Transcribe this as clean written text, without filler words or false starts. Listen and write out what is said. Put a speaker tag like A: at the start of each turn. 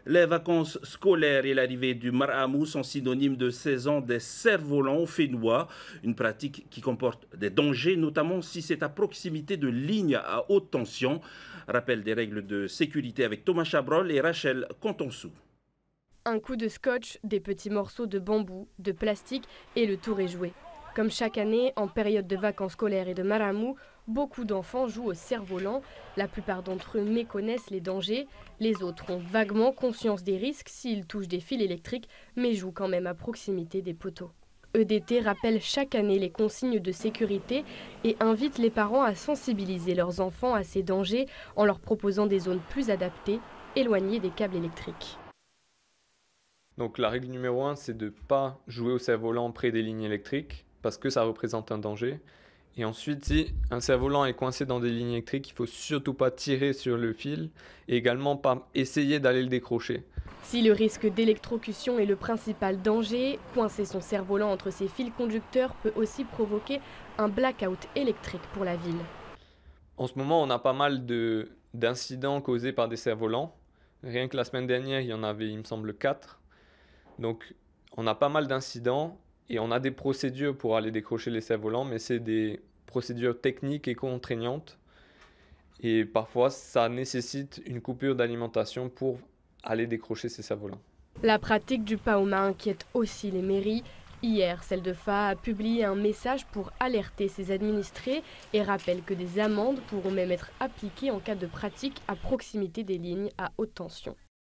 A: Les vacances scolaires et l'arrivée du Maramou sont synonymes de saison des cerfs-volants au Fénois, une pratique qui comporte des dangers, notamment si c'est à proximité de lignes à haute tension. Rappel des règles de sécurité avec Thomas Chabrol et Rachel Contonsou.
B: Un coup de scotch, des petits morceaux de bambou, de plastique et le tour est joué. Comme chaque année, en période de vacances scolaires et de Maramou, beaucoup d'enfants jouent au cerf-volant. La plupart d'entre eux méconnaissent les dangers. Les autres ont vaguement conscience des risques s'ils touchent des fils électriques, mais jouent quand même à proximité des poteaux. EDT rappelle chaque année les consignes de sécurité et invite les parents à sensibiliser leurs enfants à ces dangers en leur proposant des zones plus adaptées, éloignées des câbles électriques.
C: Donc la règle numéro 1, c'est de ne pas jouer au cerf-volant près des lignes électriques parce que ça représente un danger. Et ensuite, si un cerf-volant est coincé dans des lignes électriques, il ne faut surtout pas tirer sur le fil et également pas essayer d'aller le décrocher.
B: Si le risque d'électrocution est le principal danger, coincer son cerf-volant entre ses fils conducteurs peut aussi provoquer un blackout électrique pour la ville.
C: En ce moment, on a pas mal d'incidents causés par des cerfs-volants. Rien que la semaine dernière, il y en avait, il me semble, 4. Donc, on a pas mal d'incidents et on a des procédures pour aller décrocher les cerfs-volants, mais c'est des procédures techniques et contraignantes. Et parfois, ça nécessite une coupure d'alimentation pour aller décrocher ces cerfs-volants.
B: La pratique du pas aux mains inquiète aussi les mairies. Hier, celle de Fa a publié un message pour alerter ses administrés et rappelle que des amendes pourront même être appliquées en cas de pratique à proximité des lignes à haute tension.